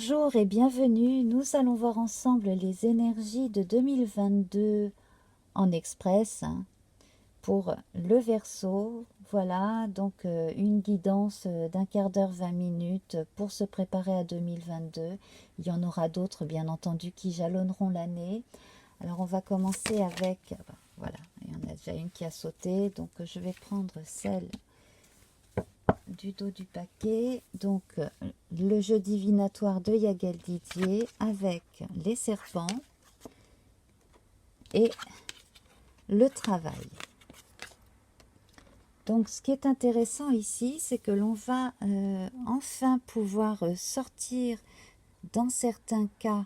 Bonjour et bienvenue, nous allons voir ensemble les énergies de 2022 en express pour le Verseau. Voilà, donc une guidance d'un quart d'heure, 20 minutes pour se préparer à 2022. Il y en aura d'autres bien entendu qui jalonneront l'année. Alors on va commencer avec, voilà, il y en a déjà une qui a sauté, donc je vais prendre celle du dos du paquet, donc le jeu divinatoire de Yael Didier avec les serpents et le travail. Donc ce qui est intéressant ici, c'est que l'on va enfin pouvoir sortir dans certains cas,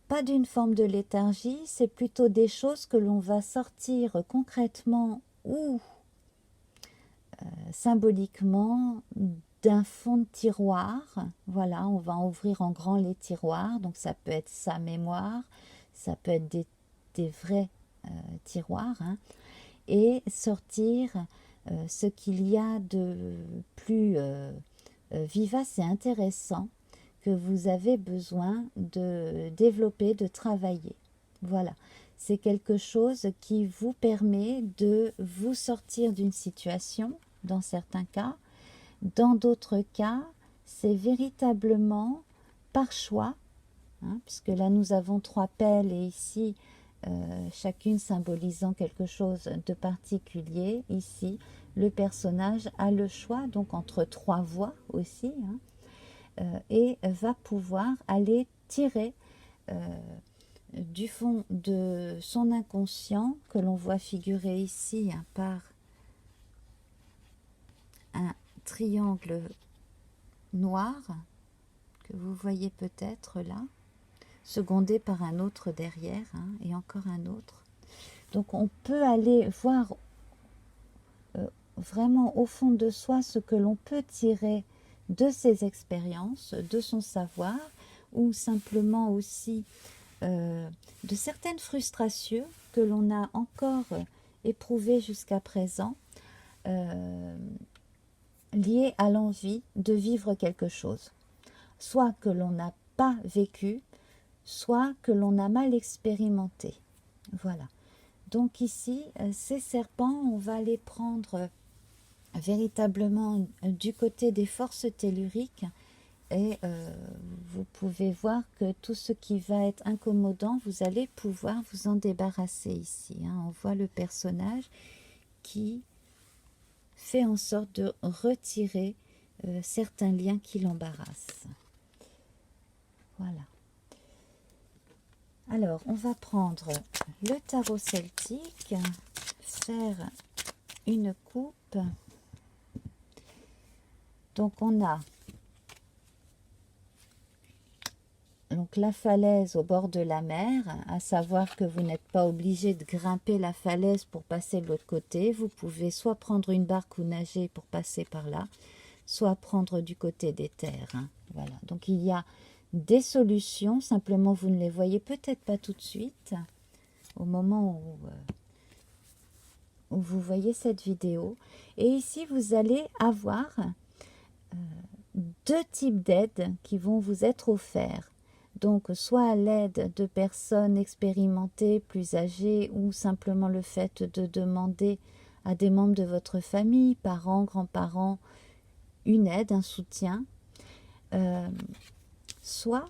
pas d'une forme de léthargie, c'est plutôt des choses que l'on va sortir concrètement ou symboliquement d'un fond de tiroir. Voilà, on va ouvrir en grand les tiroirs, donc ça peut être sa mémoire, ça peut être des vrais tiroirs, et sortir ce qu'il y a de plus vivace et intéressant que vous avez besoin de développer, de travailler. Voilà, c'est quelque chose qui vous permet de vous sortir d'une situation, dans certains cas. Dans d'autres cas, c'est véritablement par choix, puisque là nous avons 3 pelles et ici chacune symbolisant quelque chose de particulier. Ici, le personnage a le choix, donc entre 3 voies aussi, et va pouvoir aller tirer du fond de son inconscient, que l'on voit figurer ici par un triangle noir, que vous voyez peut-être là, secondé par un autre derrière, et encore un autre. Donc on peut aller voir vraiment au fond de soi ce que l'on peut tirer de ses expériences, de son savoir, ou simplement aussi de certaines frustrations que l'on a encore éprouvées jusqu'à présent, liées à l'envie de vivre quelque chose. Soit que l'on n'a pas vécu, soit que l'on a mal expérimenté. Voilà. Donc ici, ces serpents, on va les prendre véritablement du côté des forces telluriques, et vous pouvez voir que tout ce qui va être incommodant, vous allez pouvoir vous en débarrasser ici. On voit le personnage qui fait en sorte de retirer certains liens qui l'embarrassent. Voilà. Alors, on va prendre le tarot celtique, faire une coupe. Donc, on a la falaise au bord de la mer, à savoir que vous n'êtes pas obligé de grimper la falaise pour passer de l'autre côté. Vous pouvez soit prendre une barque ou nager pour passer par là, soit prendre du côté des terres. Voilà. Donc, il y a des solutions, simplement vous ne les voyez peut-être pas tout de suite au moment où vous voyez cette vidéo. Et ici, vous allez avoir 2 types d'aides qui vont vous être offerts. Donc, soit à l'aide de personnes expérimentées, plus âgées, ou simplement le fait de demander à des membres de votre famille, parents, grands-parents, une aide, un soutien. Soit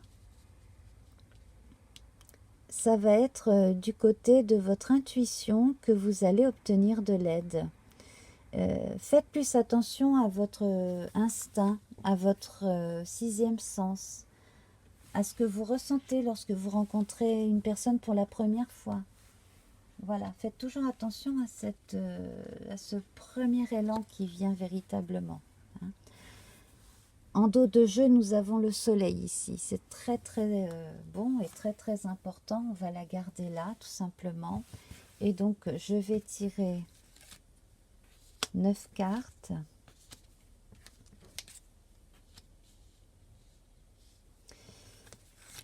ça va être du côté de votre intuition que vous allez obtenir de l'aide. Faites plus attention à votre instinct, à votre 6e sens, à ce que vous ressentez lorsque vous rencontrez une personne pour la première fois. Voilà, faites toujours attention à ce premier élan qui vient véritablement. En dos de jeu, nous avons le soleil ici. C'est très très bon et très très important. On va la garder là, tout simplement. Et donc, je vais tirer 9 cartes.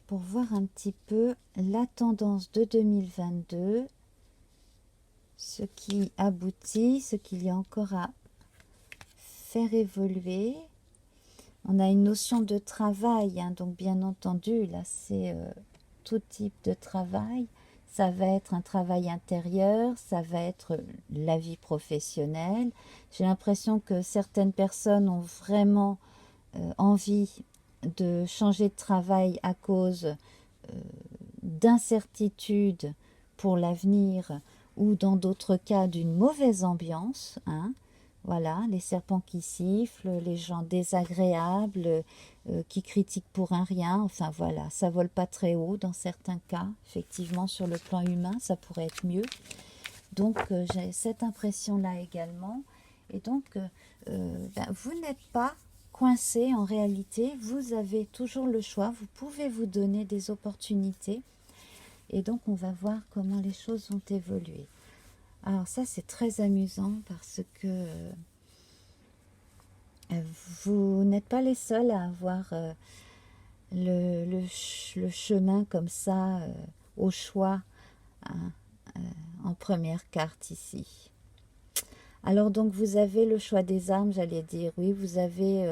Pour voir un petit peu la tendance de 2022, ce qui aboutit, ce qu'il y a encore à faire évoluer. On a une notion de travail, hein, donc bien entendu, là c'est tout type de travail. Ça va être un travail intérieur, ça va être la vie professionnelle. J'ai l'impression que certaines personnes ont vraiment envie de changer de travail à cause d'incertitudes pour l'avenir ou dans d'autres cas d'une mauvaise ambiance, hein. Voilà, les serpents qui sifflent, les gens désagréables, qui critiquent pour un rien, enfin voilà, ça vole pas très haut dans certains cas, effectivement sur le plan humain, ça pourrait être mieux. Donc j'ai cette impression-là également. Et donc vous n'êtes pas coincé en réalité, vous avez toujours le choix, vous pouvez vous donner des opportunités. Et donc on va voir comment les choses vont évoluer. Alors ça c'est très amusant parce que vous n'êtes pas les seuls à avoir le chemin comme ça au choix, hein, en première carte ici. Alors donc vous avez le choix des armes, j'allais dire, oui, vous avez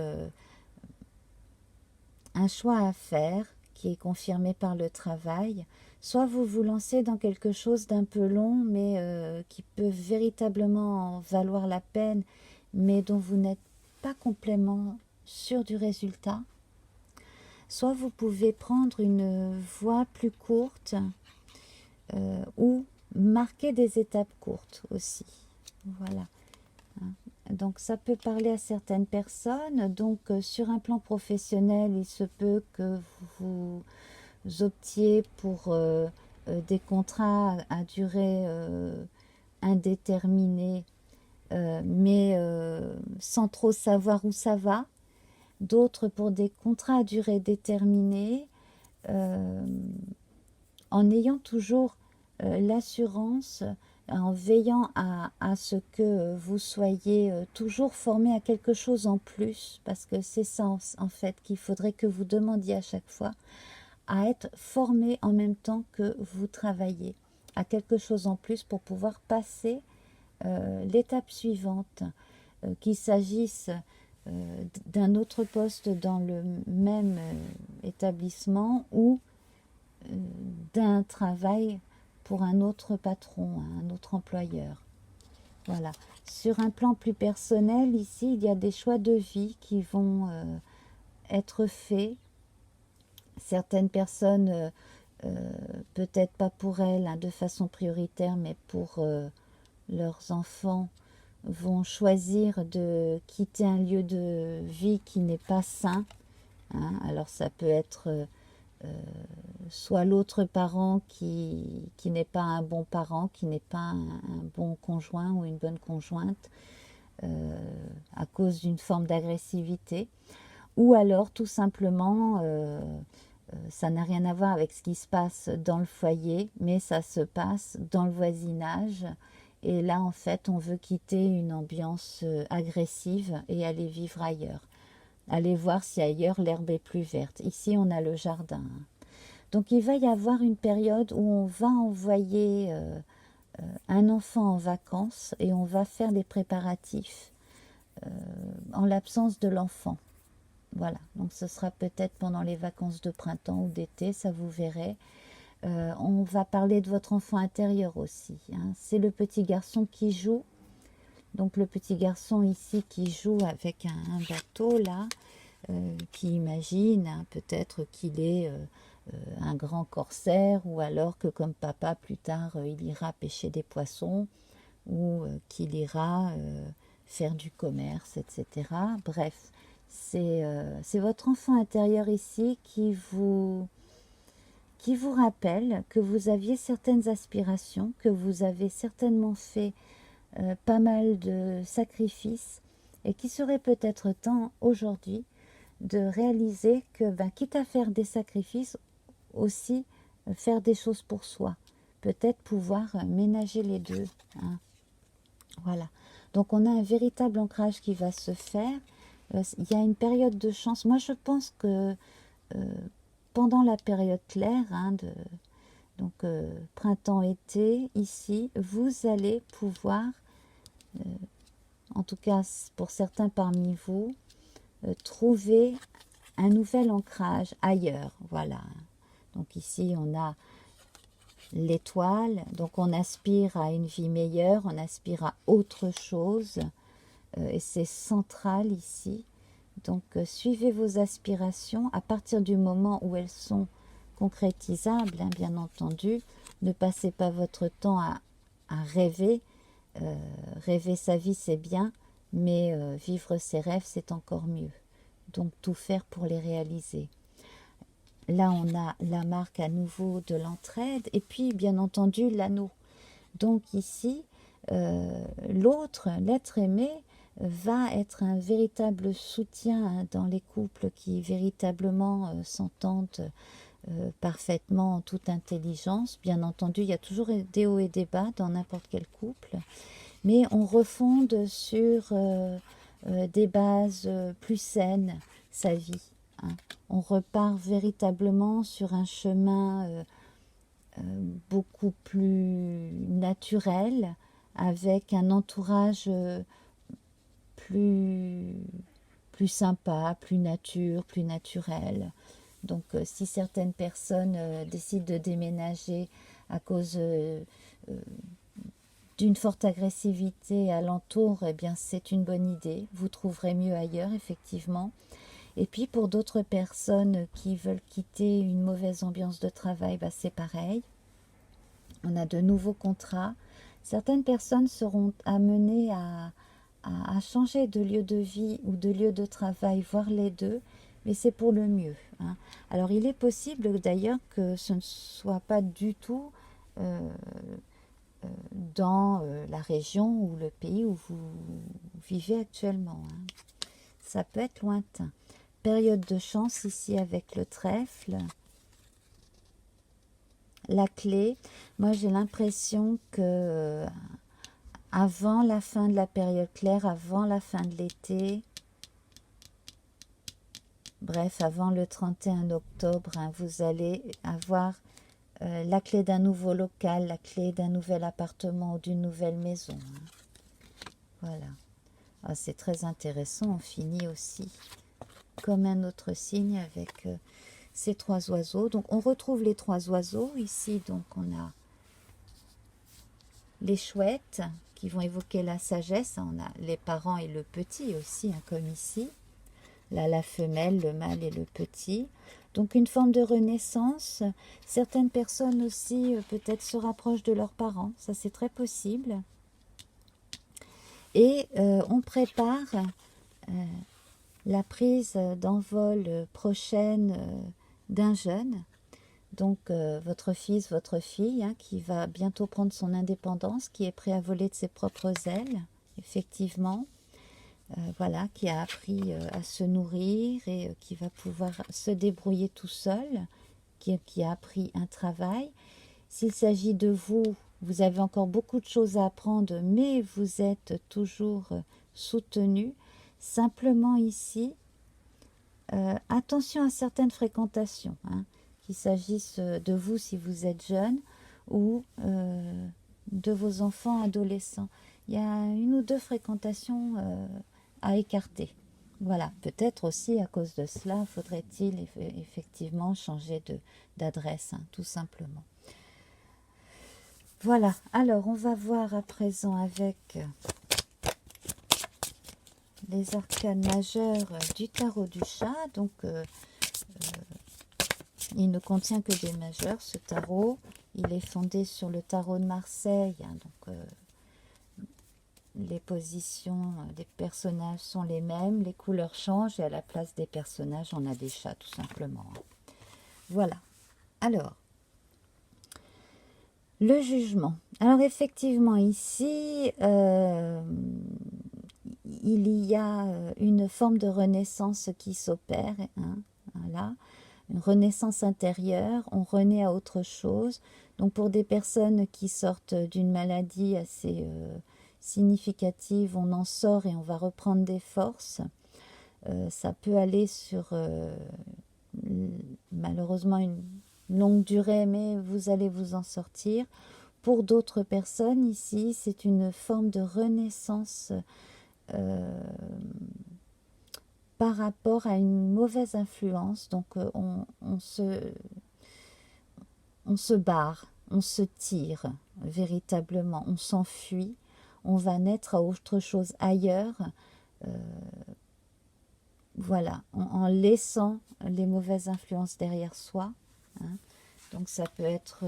un choix à faire qui est confirmé par le travail. Soit vous vous lancez dans quelque chose d'un peu long, mais qui peut véritablement valoir la peine, mais dont vous n'êtes pas complètement sûr du résultat. Soit vous pouvez prendre une voie plus courte ou marquer des étapes courtes aussi. Voilà. Donc ça peut parler à certaines personnes. Donc sur un plan professionnel, il se peut que vous optiez pour des contrats à durée indéterminée, mais sans trop savoir où ça va. D'autres pour des contrats à durée déterminée, en ayant toujours l'assurance, en veillant à ce que vous soyez toujours formé à quelque chose en plus, parce que c'est ça en fait qu'il faudrait que vous demandiez à chaque fois, à être formé en même temps que vous travaillez, à quelque chose en plus pour pouvoir passer l'étape suivante, qu'il s'agisse d'un autre poste dans le même établissement ou d'un travail pour un autre patron, un autre employeur. Voilà. Sur un plan plus personnel, ici, il y a des choix de vie qui vont être faits. Certaines personnes, peut-être pas pour elles, hein, de façon prioritaire, mais pour leurs enfants, vont choisir de quitter un lieu de vie qui n'est pas sain, hein. Alors ça peut être soit l'autre parent qui n'est pas un bon parent, qui n'est pas un bon conjoint ou une bonne conjointe à cause d'une forme d'agressivité, ou alors tout simplement ça n'a rien à voir avec ce qui se passe dans le foyer, mais ça se passe dans le voisinage. Et là, en fait, on veut quitter une ambiance agressive et aller vivre ailleurs. Aller voir si ailleurs l'herbe est plus verte. Ici, on a le jardin. Donc, il va y avoir une période où on va envoyer un enfant en vacances et on va faire les préparatifs en l'absence de l'enfant. Voilà, donc ce sera peut-être pendant les vacances de printemps ou d'été, ça vous verrez. On va parler de votre enfant intérieur aussi, hein. C'est le petit garçon qui joue. Donc le petit garçon ici qui joue avec un bateau là, qui imagine hein, peut-être qu'il est un grand corsaire, ou alors que comme papa plus tard il ira pêcher des poissons, ou qu'il ira faire du commerce, etc. Bref, c'est votre enfant intérieur ici qui vous rappelle que vous aviez certaines aspirations, que vous avez certainement fait pas mal de sacrifices, et qui serait peut-être temps aujourd'hui de réaliser que, quitte à faire des sacrifices, aussi faire des choses pour soi. Peut-être pouvoir ménager les deux, hein. Voilà. Donc on a un véritable ancrage qui va se faire. Il y a une période de chance. Moi je pense que pendant la période claire, hein, donc printemps-été, ici, vous allez pouvoir, en tout cas pour certains parmi vous, trouver un nouvel ancrage ailleurs. Voilà. Donc ici, on a l'étoile. Donc on aspire à une vie meilleure, on aspire à autre chose. Et c'est central ici. Donc suivez vos aspirations à partir du moment où elles sont concrétisables, hein, bien entendu. Ne passez pas votre temps à rêver. Rêver sa vie, c'est bien, mais vivre ses rêves, c'est encore mieux. Donc tout faire pour les réaliser. Là, on a la marque à nouveau de l'entraide et puis, bien entendu, l'anneau. Donc ici, l'autre, l'être aimé, va être un véritable soutien, hein, dans les couples qui véritablement s'entendent parfaitement en toute intelligence. Bien entendu, il y a toujours des hauts et des bas dans n'importe quel couple, mais on refonde sur des bases plus saines sa vie, hein. On repart véritablement sur un chemin beaucoup plus naturel, avec un entourage plus, plus sympa, plus nature, plus naturel. Donc si certaines personnes décident de déménager à cause d'une forte agressivité alentour, eh bien c'est une bonne idée. Vous trouverez mieux ailleurs, effectivement. Et puis pour d'autres personnes qui veulent quitter une mauvaise ambiance de travail, bah, c'est pareil. On a de nouveaux contrats. Certaines personnes seront amenées à changer de lieu de vie ou de lieu de travail, voire les deux, mais c'est pour le mieux, hein. Alors il est possible d'ailleurs que ce ne soit pas du tout dans la région ou le pays où vous vivez actuellement, hein. Ça peut être lointain. Période de chance ici avec le trèfle. La clé, moi j'ai l'impression que avant la fin de la période claire, avant la fin de l'été, bref, avant le 31 octobre, hein, vous allez avoir la clé d'un nouveau local, la clé d'un nouvel appartement ou d'une nouvelle maison, hein. Voilà. Ah, c'est très intéressant, on finit aussi comme un autre signe avec ces trois oiseaux. Donc on retrouve les trois oiseaux ici. Donc on a les chouettes qui vont évoquer la sagesse. On a les parents et le petit aussi, hein, comme ici. Là, la femelle, le mâle et le petit. Donc une forme de renaissance. Certaines personnes aussi peut-être se rapprochent de leurs parents. Ça, c'est très possible. Et on prépare la prise d'envol prochaine d'un jeune. Donc votre fils, votre fille, hein, qui va bientôt prendre son indépendance, qui est prêt à voler de ses propres ailes, effectivement. Voilà, qui a appris à se nourrir et qui va pouvoir se débrouiller tout seul, qui a appris un travail. S'il s'agit de vous, vous avez encore beaucoup de choses à apprendre, mais vous êtes toujours soutenu. Simplement ici, attention à certaines fréquentations, hein, qu'il s'agisse de vous si vous êtes jeune ou de vos enfants adolescents. Il y a une ou deux fréquentations à écarter. Voilà, peut-être aussi à cause de cela, faudrait-il effectivement changer d'adresse, hein, tout simplement. Voilà, alors on va voir à présent avec les arcanes majeures du tarot du chat. Donc il ne contient que des majeurs, ce tarot. Il est fondé sur le tarot de Marseille, hein, donc les positions des personnages sont les mêmes, les couleurs changent et à la place des personnages, on a des chats tout simplement. Voilà. Alors, le jugement. Alors effectivement, ici, il y a une forme de renaissance qui s'opère, hein, voilà, une renaissance intérieure, on renaît à autre chose. Donc pour des personnes qui sortent d'une maladie assez significative, on en sort et on va reprendre des forces. Ça peut aller sur malheureusement une longue durée, mais vous allez vous en sortir. Pour d'autres personnes ici, c'est une forme de renaissance par rapport à une mauvaise influence. Donc on se barre, on se tire véritablement, on s'enfuit, on va naître à autre chose ailleurs, voilà, en laissant les mauvaises influences derrière soi. Hein. Donc ça peut être,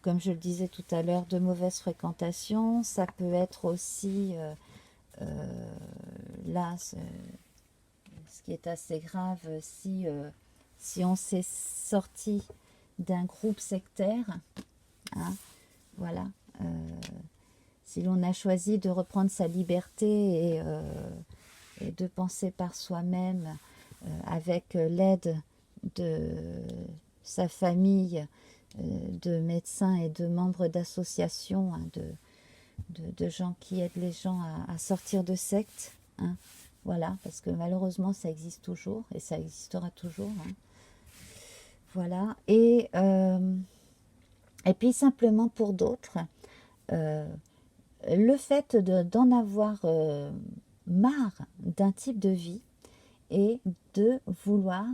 comme je le disais tout à l'heure, de mauvaises fréquentations, ça peut être aussi, là, ce qui est assez grave, si on s'est sorti d'un groupe sectaire, hein, voilà, si l'on a choisi de reprendre sa liberté et de penser par soi-même avec l'aide de sa famille, de médecins et de membres d'associations, hein, de gens qui aident les gens à sortir de sectes, hein, voilà, parce que malheureusement ça existe toujours et ça existera toujours, hein. Voilà, et puis simplement pour d'autres, le fait d'en avoir marre d'un type de vie et de vouloir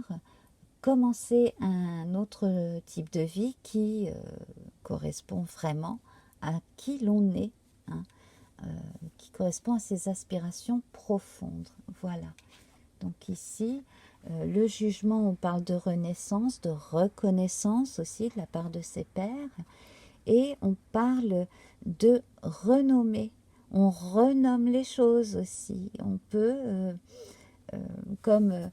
commencer un autre type de vie qui correspond vraiment à qui l'on est, hein, qui correspond à ses aspirations profondes. Voilà. Donc ici, le jugement, on parle de renaissance, de reconnaissance aussi de la part de ses pairs, et on parle de renommer. On renomme les choses aussi. On peut, comme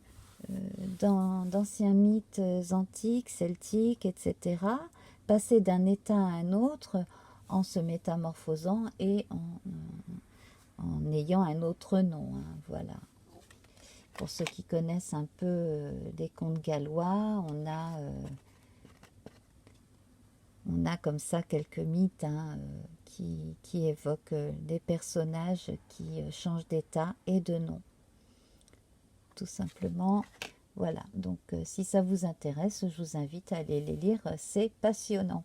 dans d'anciens mythes antiques, celtiques, etc., passer d'un état à un autre en se métamorphosant et en ayant un autre nom, hein, voilà. Pour ceux qui connaissent un peu les contes gallois, on a comme ça quelques mythes, hein, qui évoquent des personnages qui changent d'état et de nom. Tout simplement, voilà. Donc si ça vous intéresse, je vous invite à aller les lire, c'est passionnant.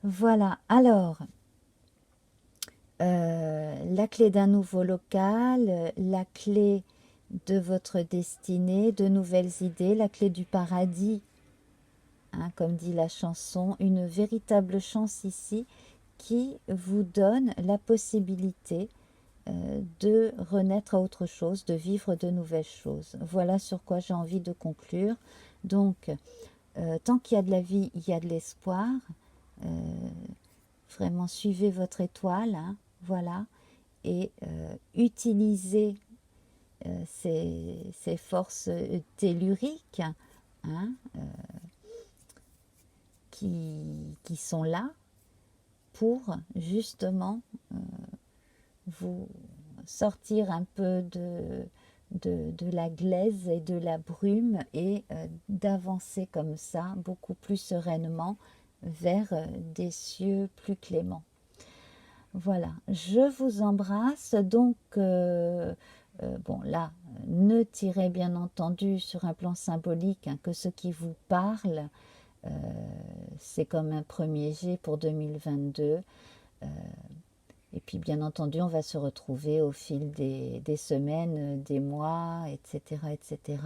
Voilà, alors, la clé d'un nouveau local, la clé de votre destinée, de nouvelles idées, la clé du paradis, hein, comme dit la chanson, une véritable chance ici qui vous donne la possibilité de renaître à autre chose, de vivre de nouvelles choses. Voilà sur quoi j'ai envie de conclure. Donc, tant qu'il y a de la vie, il y a de l'espoir. Vraiment, suivez votre étoile, hein, voilà, et utilisez ces forces telluriques, hein, qui sont là pour justement vous sortir un peu de la glaise et de la brume et d'avancer comme ça beaucoup plus sereinement vers des cieux plus cléments. Voilà, je vous embrasse. Donc, bon là, ne tirez bien entendu sur un plan symbolique, hein, que ce qui vous parle, c'est comme un premier jet pour 2022. Et puis bien entendu, on va se retrouver au fil des semaines, des mois, etc., etc.,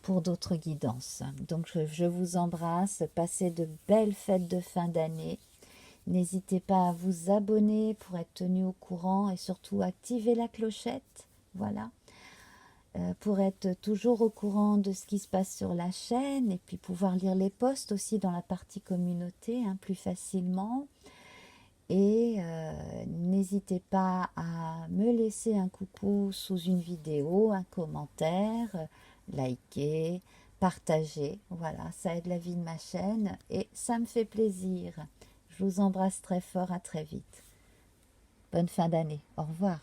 pour d'autres guidances. Donc je vous embrasse, passez de belles fêtes de fin d'année. N'hésitez pas à vous abonner pour être tenu au courant et surtout activer la clochette, voilà, pour être toujours au courant de ce qui se passe sur la chaîne et puis pouvoir lire les posts aussi dans la partie communauté, hein, plus facilement. Et n'hésitez pas à me laisser un coucou sous une vidéo, un commentaire, liker, partager. Voilà, ça aide la vie de ma chaîne et ça me fait plaisir. Je vous embrasse très fort, à très vite. Bonne fin d'année. Au revoir.